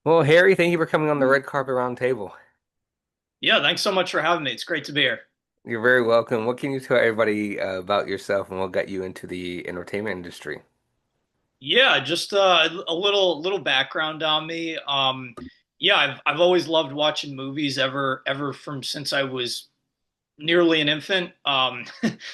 Well, Harry, thank you for coming on the red carpet round table. Yeah, thanks so much for having me. It's great to be here. You're very welcome. What can you tell everybody about yourself and what got you into the entertainment industry? Yeah, just a little background on me. Yeah, I've always loved watching movies ever from since I was nearly an infant.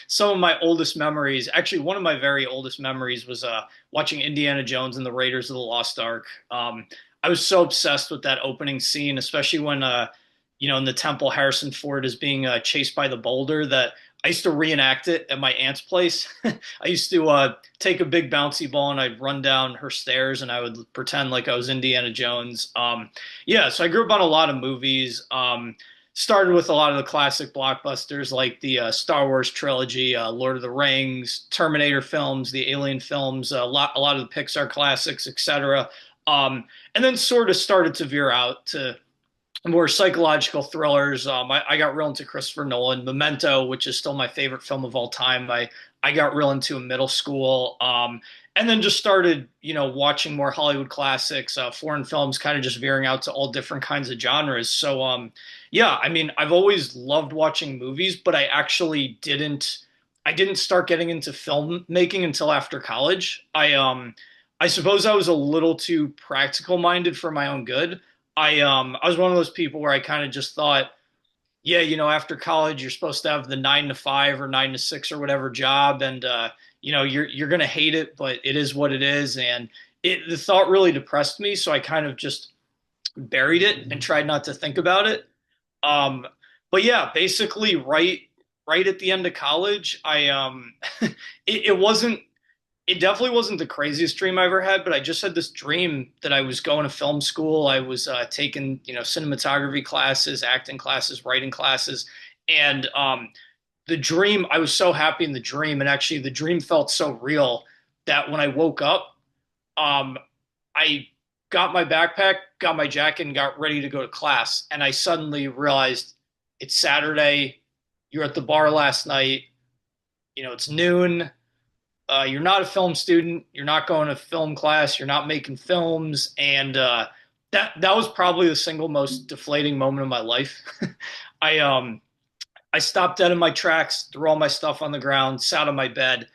Some of my oldest memories, actually one of my very oldest memories was watching Indiana Jones and the Raiders of the Lost Ark. I was so obsessed with that opening scene, especially when in the temple Harrison Ford is being chased by the boulder that I used to reenact it at my aunt's place. I used to take a big bouncy ball and I'd run down her stairs and I would pretend like I was Indiana Jones. Yeah, so I grew up on a lot of movies. Started with a lot of the classic blockbusters like the Star Wars trilogy, Lord of the Rings, Terminator films, the Alien films, a lot of the Pixar classics, etc. And then sort of started to veer out to more psychological thrillers. I got real into Christopher Nolan, Memento, which is still my favorite film of all time. I got real into in middle school. And then just started, watching more Hollywood classics, foreign films, kind of just veering out to all different kinds of genres. So, yeah, I mean, I've always loved watching movies, but I didn't start getting into filmmaking until after college. I suppose I was a little too practical minded for my own good. I was one of those people where I kind of just thought, yeah, after college you're supposed to have the 9 to 5 or 9 to 6 or whatever job, and you're gonna hate it, but it is what it is, and the thought really depressed me, so I kind of just buried it and tried not to think about it. Um, but yeah, basically, right at the end of college, it wasn't it definitely wasn't the craziest dream I ever had, but I just had this dream that I was going to film school. I was taking, cinematography classes, acting classes, writing classes, and the dream. I was so happy in the dream, and actually, the dream felt so real that when I woke up, um, I got my backpack, got my jacket, and got ready to go to class. And I suddenly realized it's Saturday. You're at the bar last night. It's noon. You're not a film student. You're not going to film class. You're not making films, and that was probably the single most deflating moment of my life. I um I stopped dead in my tracks, threw all my stuff on the ground, sat on my bed,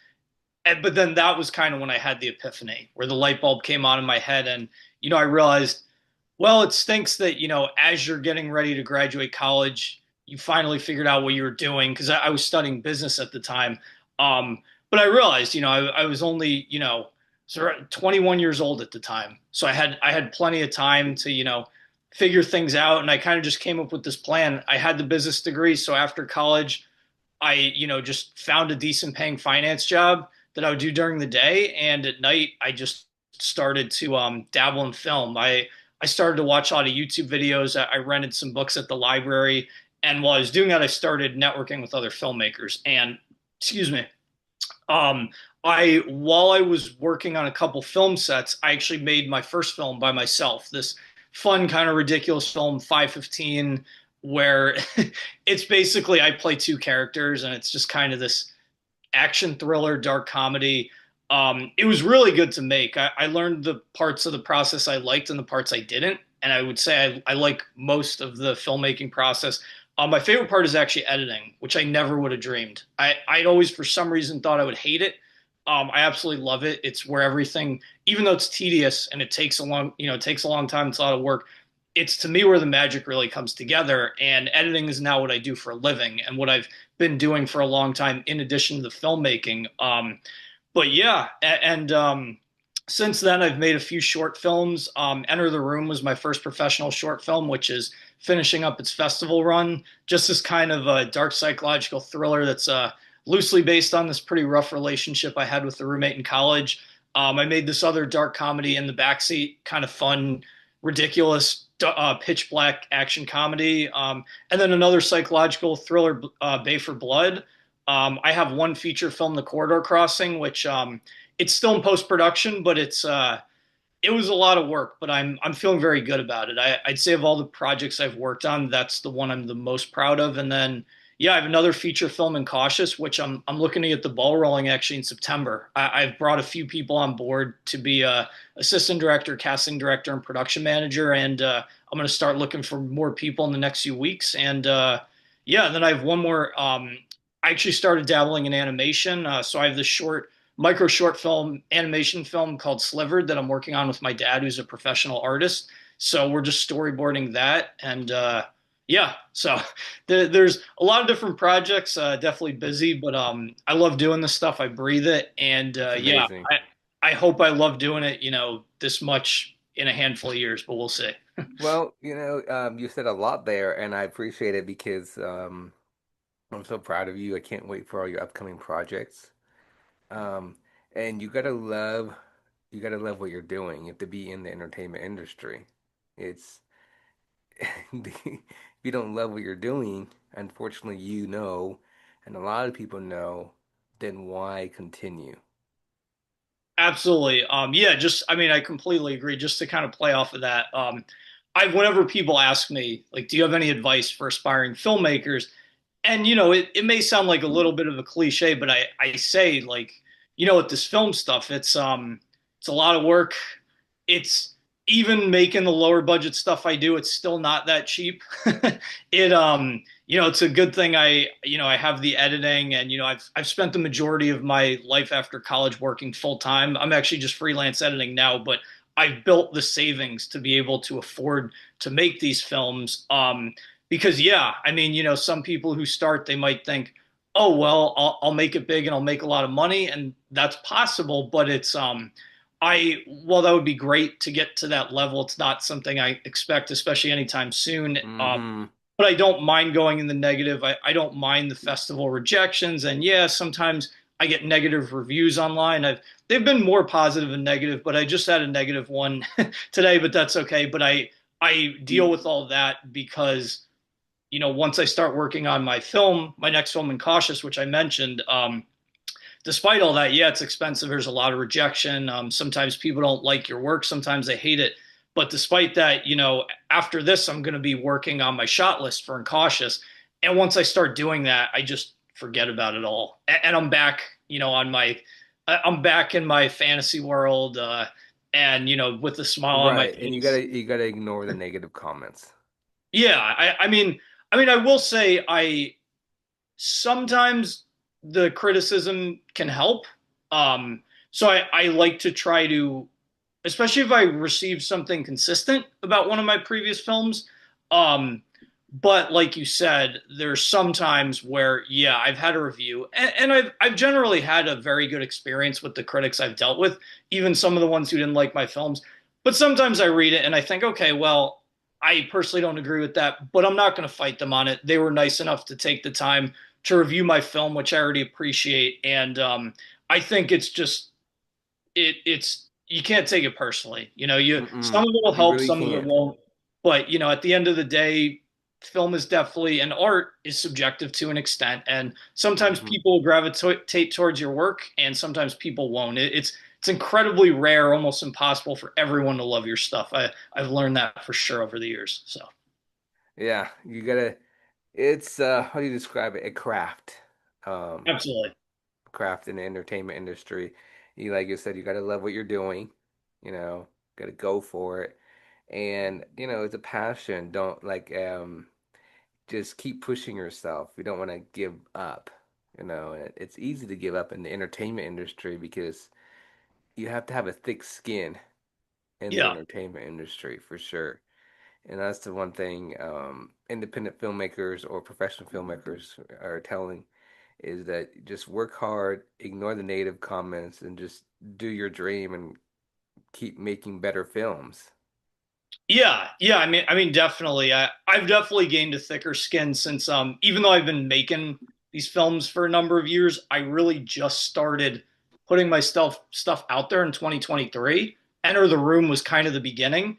but then that was kind of when I had the epiphany, where the light bulb came on in my head, and I realized, well, it stinks that as you're getting ready to graduate college, you finally figured out what you were doing because I was studying business at the time. But I realized, I was only, sort of 21 years old at the time, so I had plenty of time to, figure things out, and I kind of just came up with this plan. I had the business degree, so after college, I, just found a decent paying finance job that I would do during the day, and at night I just started to dabble in film. I started to watch a lot of YouTube videos. I rented some books at the library, and while I was doing that, I started networking with other filmmakers. And excuse me, um, I while I was working on a couple film sets, I actually made my first film by myself. This fun, kind of ridiculous film, 515, where it's basically I play two characters, and it's just kind of this action thriller, dark comedy. It was really good to make. I learned the parts of the process I liked and the parts I didn't. And I would say I like most of the filmmaking process. My favorite part is actually editing, which I never would have dreamed. I'd always, for some reason, thought I would hate it. I absolutely love it. It's where everything, even though it's tedious and it takes a long time, it's a lot of work. It's to me where the magic really comes together. And editing is now what I do for a living and what I've been doing for a long time, in addition to the filmmaking. But yeah, and since then I've made a few short films. Enter the Room was my first professional short film, which is finishing up its festival run. Just this kind of a dark psychological thriller that's loosely based on this pretty rough relationship I had with a roommate in college. I made this other dark comedy In the Backseat, kind of fun, ridiculous, pitch black action comedy, and then another psychological thriller, Bay for Blood. I have one feature film, The Corridor Crossing, which it's still in post production, but it was a lot of work, but I'm feeling very good about it. I'd say of all the projects I've worked on, that's the one I'm the most proud of. And then Yeah, I have another feature film in Cautious, which I'm looking to get the ball rolling actually in September. I've brought a few people on board to be a assistant director, casting director, and production manager, and I'm going to start looking for more people in the next few weeks. And yeah, and then I have one more. I actually started dabbling in animation, so I have this micro short film animation film called Slivered that I'm working on with my dad, who's a professional artist. So we're just storyboarding that, and yeah, so there's a lot of different projects. Definitely busy, but I love doing this stuff. I breathe it, and It's yeah, amazing. I hope I love doing it. This much in a handful of years, but we'll see. Well, you said a lot there, and I appreciate it because I'm so proud of you. I can't wait for all your upcoming projects. Um, and you gotta love what you're doing. You have to be in the entertainment industry. It's if you don't love what you're doing, unfortunately, and a lot of people know, then why continue? Absolutely. Yeah, just I mean, I completely agree. Just to kind of play off of that, whenever people ask me, like, do you have any advice for aspiring filmmakers? And it may sound like a little bit of a cliche, but I say like, with this film stuff, it's a lot of work. It's even making the lower budget stuff I do, it's still not that cheap. It's a good thing I have the editing, and I've spent the majority of my life after college working full time. I'm actually just freelance editing now, but I've built the savings to be able to afford to make these films. Because yeah, I mean, some people who start, they might think, oh well, I'll make it big and I'll make a lot of money, and that's possible, but while that would be great to get to that level, it's not something I expect, especially anytime soon. Hmm. But I don't mind going in the negative. I don't mind the festival rejections. And yeah, sometimes I get negative reviews online. They've been more positive than negative, but I just had a negative one today, but that's okay. But I deal with all that because, once I start working on my next film in Cautious, which I mentioned, despite all that, yeah, it's expensive. There's a lot of rejection. Sometimes people don't like your work. Sometimes they hate it. But despite that, after this, I'm going to be working on my shot list for Incautious. And once I start doing that, I just forget about it all. And I'm back, I'm back in my fantasy world, and with a smile on my Right, and face. you gotta ignore the negative comments. Yeah, I mean, I will say sometimes the criticism can help. So I like to try to, especially if I receive something consistent about one of my previous films. Um, but like you said, there's some times where, yeah, I've had a review, and I've generally had a very good experience with the critics I've dealt with, even some of the ones who didn't like my films. But sometimes I read it and I think, okay, well, I personally don't agree with that, but I'm not going to fight them on it. They were nice enough to take the time to review my film, which I already appreciate, and I think it's just it's you can't take it personally. Some Mm-mm, of it will you help, really some of it can't. won't. But at the end of the day, film is definitely and art is subjective to an extent, and sometimes Hmm. people will gravitate towards your work, and sometimes people won't. It's incredibly rare, almost impossible for everyone to love your stuff. I've learned that for sure over the years. So Yeah, you gotta. It's how do you describe it? A craft. Um, absolutely, craft in the entertainment industry. Like you said, you gotta love what you're doing. You know, gotta go for it. And it's a passion. Don't just keep pushing yourself. You don't want to give up. It's easy to give up in the entertainment industry because you have to have a thick skin in the yeah. entertainment industry for sure. And that's the one thing independent filmmakers or professional filmmakers are telling is that just work hard, ignore the negative comments, and just do your dream and keep making better films. Yeah, yeah. I mean, definitely. I've definitely gained a thicker skin since, even though I've been making these films for a number of years, I really just started putting my stuff out there in 2023. Enter the Room was kind of the beginning,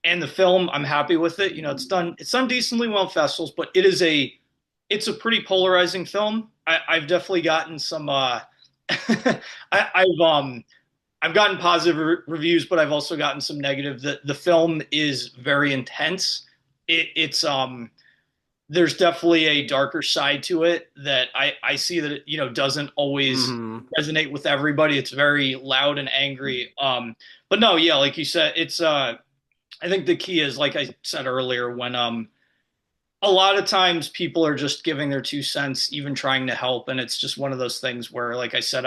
and the film, I'm happy with it. It's done decently well in festivals, but it's a pretty polarizing film. I've definitely gotten some. I've gotten positive reviews, but I've also gotten some negative. The film is very intense. It's there's definitely a darker side to it that I see that it, doesn't always Hmm. resonate with everybody. It's very loud and angry. But no, yeah, like you said, it's I think the key is, like I said earlier, when a lot of times people are just giving their 2 cents, even trying to help, and it's just one of those things where, like I said,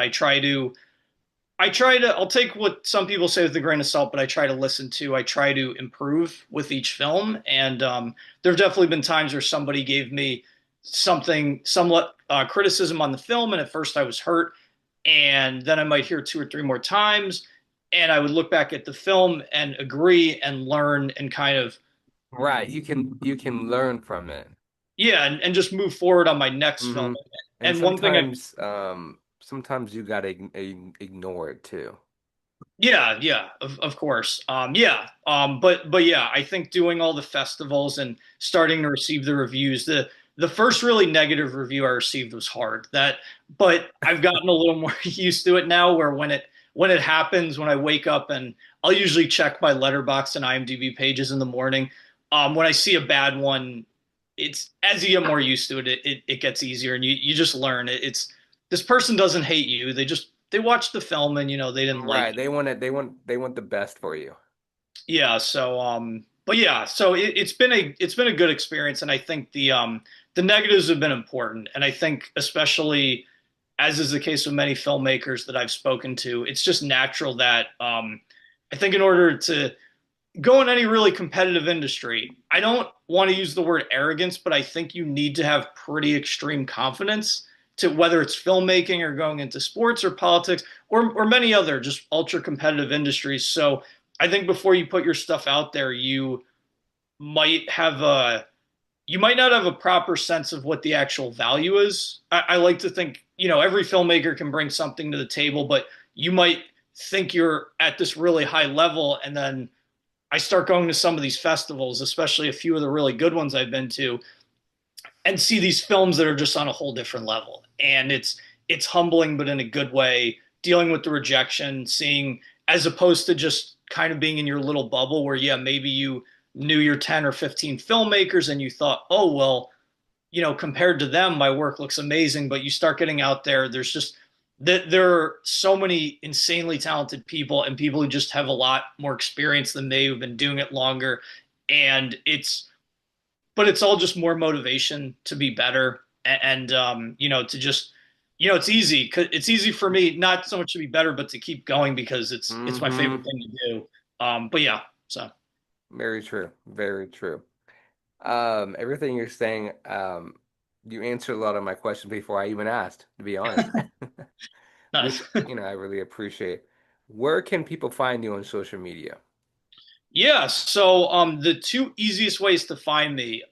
I'll take what some people say with a grain of salt, but I try to listen to, I try to improve with each film. And there have definitely been times where somebody gave me something, somewhat criticism on the film. And at first I was hurt. And then I might hear two or three more times. And I would look back at the film and agree and learn and kind of, Right. You can learn from it. yeah, and just move forward on my next film. Hmm. And And one thing I sometimes you gotta ignore it too. Yeah, yeah, of course. Yeah. But yeah, I think doing all the festivals and starting to receive the reviews, the first really negative review I received was hard. But I've gotten a little more used to it now where when it happens, when I wake up and I'll usually check my letterbox and IMDb pages in the morning. When I see a bad one, it's as you get more used to it, it gets easier and you just learn it's this person doesn't hate you. They watched the film and they didn't like Right. They want the best for you. yeah, so but yeah, so it's been a good experience, and I think the negatives have been important, and I think especially as is the case with many filmmakers that I've spoken to, it's just natural that I think in order to go in any really competitive industry, I don't want to use the word arrogance, but I think you need to have pretty extreme confidence to whether it's filmmaking or going into sports or politics or many other just ultra competitive industries. So I think before you put your stuff out there, might have a you might not have a proper sense of what the actual value is. I like to think, every filmmaker can bring something to the table, but you might think you're at this really high level, and then I start going to some of these festivals, especially a few of the really good ones I've been to, and see these films that are just on a whole different level. And it's humbling, but in a good way, dealing with the rejection, seeing as opposed to just kind of being in your little bubble where, yeah, maybe you knew your 10 or 15 filmmakers and you thought, oh, well, compared to them, my work looks amazing. But you start getting out there, there's just that there are so many insanely talented people and people who just have a lot more experience than they who've been doing it longer. And it's all just more motivation to be better and to just it's easy. It's easy for me not so much to be better but to keep going because it's my favorite Hmm. thing to do. But yeah, so Very true. Very true. Everything you're saying, you answered a lot of my questions before I even asked, to be honest, which, nice. I really appreciate. Where can people find you on social media? Yeah, so the two easiest ways to find me,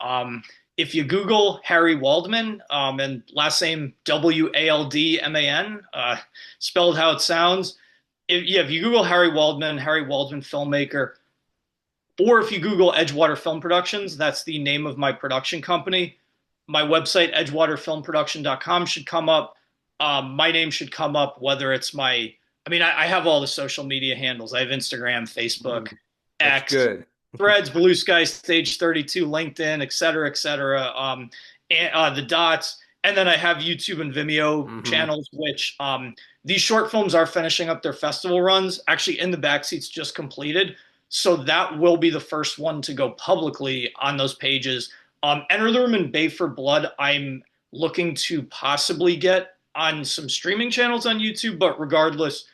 if you Google Harry Waldman, and last name Waldman, spelled how it sounds. If you Google Harry Waldman filmmaker, or if you Google Edgewater Film Productions, that's the name of my production company. My website, edgewaterfilmproduction.com, should come up. My name should come up, whether it's I have all the social media handles. I have Instagram, Facebook, Mhm. That's X, good. Threads, Blue Sky, Stage 32, LinkedIn, et cetera, et cetera. The dots. And then I have YouTube and Vimeo Hmm. channels, which these short films are finishing up their festival runs. Actually, In the Backseat's just completed. So that will be the first one to go publicly on those pages. Enter the Room and Bay for Blood, I'm looking to possibly get on some streaming channels on YouTube, but regardless,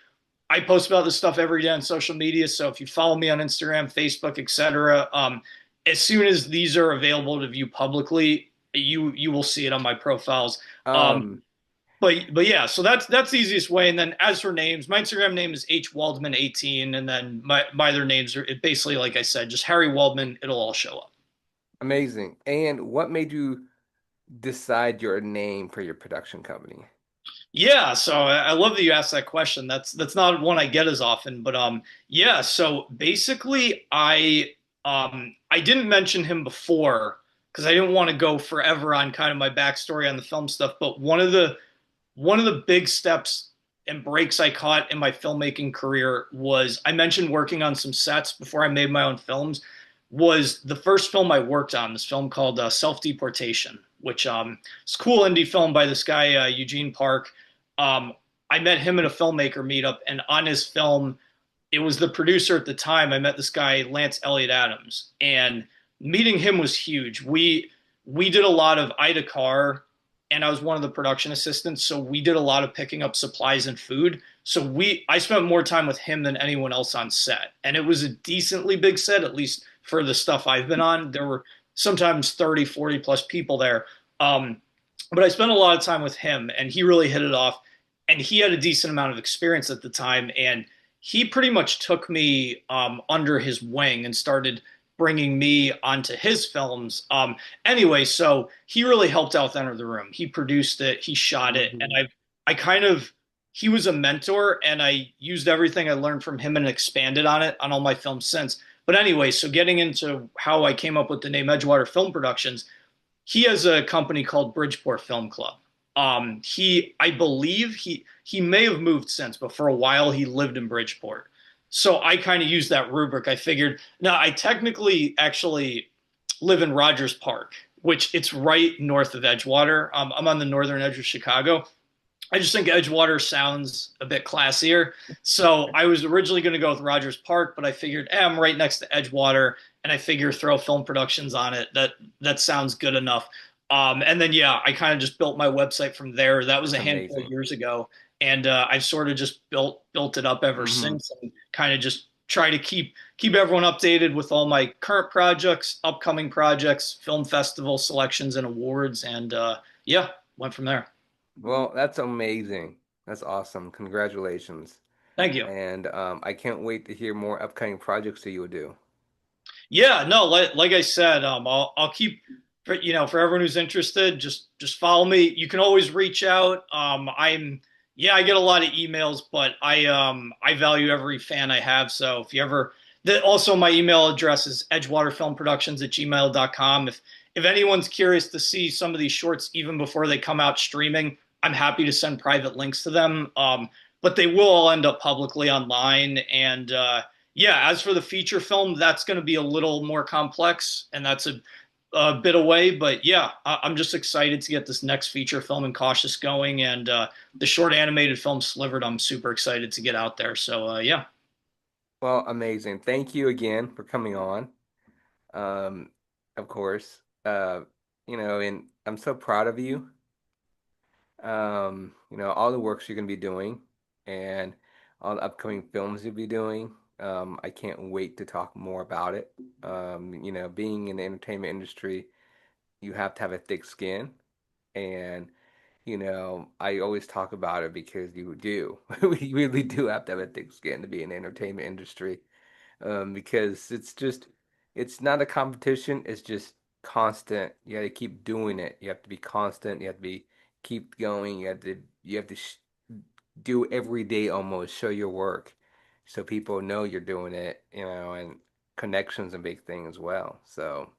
I post about this stuff every day on social media. So if you follow me on Instagram, Facebook, etc., as soon as these are available to view publicly, you will see it on my profiles. Um, Um, but yeah, so that's the easiest way. And then as for names, my Instagram name is hwaldman18, and then my other names are basically like I said, just Harry Waldman. It'll all show up. Amazing. And what made you decide your name for your production company? Yeah, so I love that you asked that question. That's not one I get as often, but yeah. So basically, I didn't mention him before because I didn't want to go forever on kind of my backstory on the film stuff. But one of the big steps and breaks I caught in my filmmaking career was I mentioned working on some sets before I made my own films. was the first film I worked on. This film called Self Deportation, which is a cool indie film by this guy Eugene Park. Um, I met him at a filmmaker meetup, and on his film, it was the producer at the time. I met this guy Lance Elliott Adams, and meeting him was huge. We did a lot of Ida Car, and I was one of the production assistants, so we did a lot of picking up supplies and food. So we I spent more time with him than anyone else on set, and it was a decently big set, at least for the stuff I've been on. There were sometimes 30, 40 plus people there. Um, but I spent a lot of time with him, and he really hit it off. And he had a decent amount of experience at the time, and he pretty much took me under his wing and started bringing me onto his films. Anyway, so he really helped out with Enter the Room. He produced it, he shot it, and Hmm. I kind of he was a mentor, and I used everything I learned from him and expanded on it on all my films since. But anyway, so getting into how I came up with the name Edgewater Film Productions, he has a company called Bridgeport Film Club. I believe he may have moved since, but for a while he lived in Bridgeport. So I kind of used that rubric. I figured now I technically actually live in Rogers Park, which it's right north of Edgewater. I'm on the northern edge of Chicago. I just think Edgewater sounds a bit classier. So I was originally going to go with Rogers Park, but I figured, I'm right next to Edgewater, and I figure throw film productions on it. That sounds good enough. And then yeah, I kind of just built my website from there. That was That's a handful of amazing. years ago, and I've sort of just built it up ever Hmm. since, and kind of just try to keep everyone updated with all my current projects, upcoming projects, film festival selections, and awards, and yeah, went from there. Well, that's amazing. That's awesome. Congratulations. Thank you. And I can't wait to hear more upcoming projects that you will do. Yeah, no, like I said, I'll keep for for everyone who's interested, just follow me. You can always reach out. Yeah, I get a lot of emails, but I value every fan I have. So if you ever also my email address is edgewaterfilmproductions@gmail.com. If anyone's curious to see some of these shorts even before they come out streaming, I'm happy to send private links to them. But they will all end up publicly online, and yeah, as for the feature film, that's going to be a little more complex, and that's a bit away. But yeah, I'm just excited to get this next feature film and Cautious going, and the short animated film Slivered. I'm super excited to get out there. So yeah, Well, amazing. Thank you again for coming on. Um, of course, and I'm so proud of you. All the works you're going to be doing and all the upcoming films you'll be doing. I can't wait to talk more about it. Being in the entertainment industry, you have to have a thick skin. And, I always talk about it because you do. We really do have to have a thick skin to be in the entertainment industry. Because it's not a competition. It's just constant. You got to keep doing it. You have to be constant. You have to be keep going. You have to do every day almost. Show your work, so people know you're doing it. And connections a big thing as well. So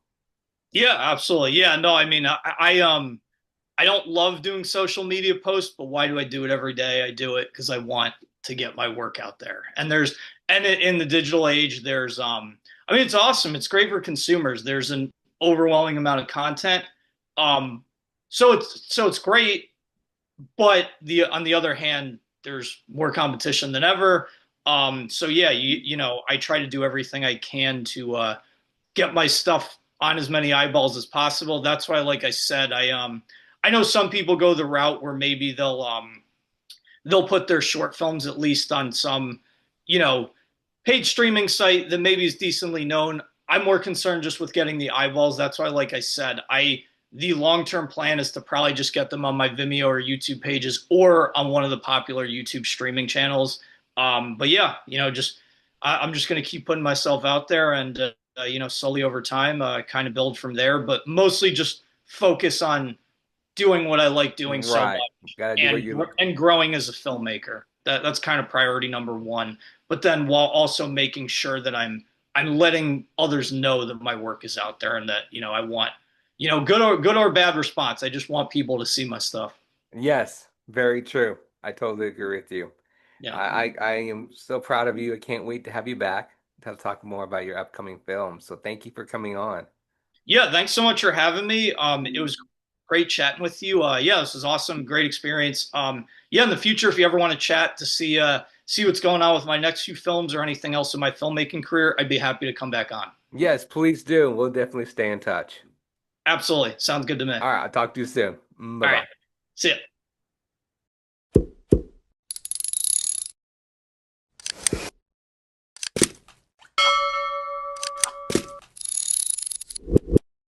yeah, absolutely. Yeah, no, I mean, I don't love doing social media posts, but why do I do it every day? I do it because I want to get my work out there. In the digital age, I mean, it's awesome. It's great for consumers. There's an overwhelming amount of content. Um, so it's great, but the on the other hand, there's more competition than ever. So yeah, I try to do everything I can to get my stuff on as many eyeballs as possible. That's why, like I said, I know some people go the route where maybe they'll put their short films at least on some, you know, paid streaming site that maybe is decently known. I'm more concerned just with getting the eyeballs. That's why, like I said, the long term plan is to probably just get them on my Vimeo or YouTube pages or on one of the popular YouTube streaming channels. But yeah, I'm just going to keep putting myself out there, and slowly over time, kind of build from there. But mostly just focus on doing what I like doing so right, much, gotta do what and you. and growing as a filmmaker. That's kind of priority number one. But then while also making sure that I'm letting others know that my work is out there, and that I want good or bad response. I just want people to see my stuff. Yes, very true. I totally agree with you. Yeah. I am so proud of you. I can't wait to have you back. to talk more about your upcoming film. So thank you for coming on. Yeah, thanks so much for having me. It was great chatting with you. Yeah, this was awesome, great experience. Yeah, in the future, if you ever want to chat to see what's going on with my next few films or anything else in my filmmaking career, I'd be happy to come back on. Yes, please do. We'll definitely stay in touch. Absolutely, sounds good to me. All right, I'll talk to you soon. All Bye right, bye. see ya.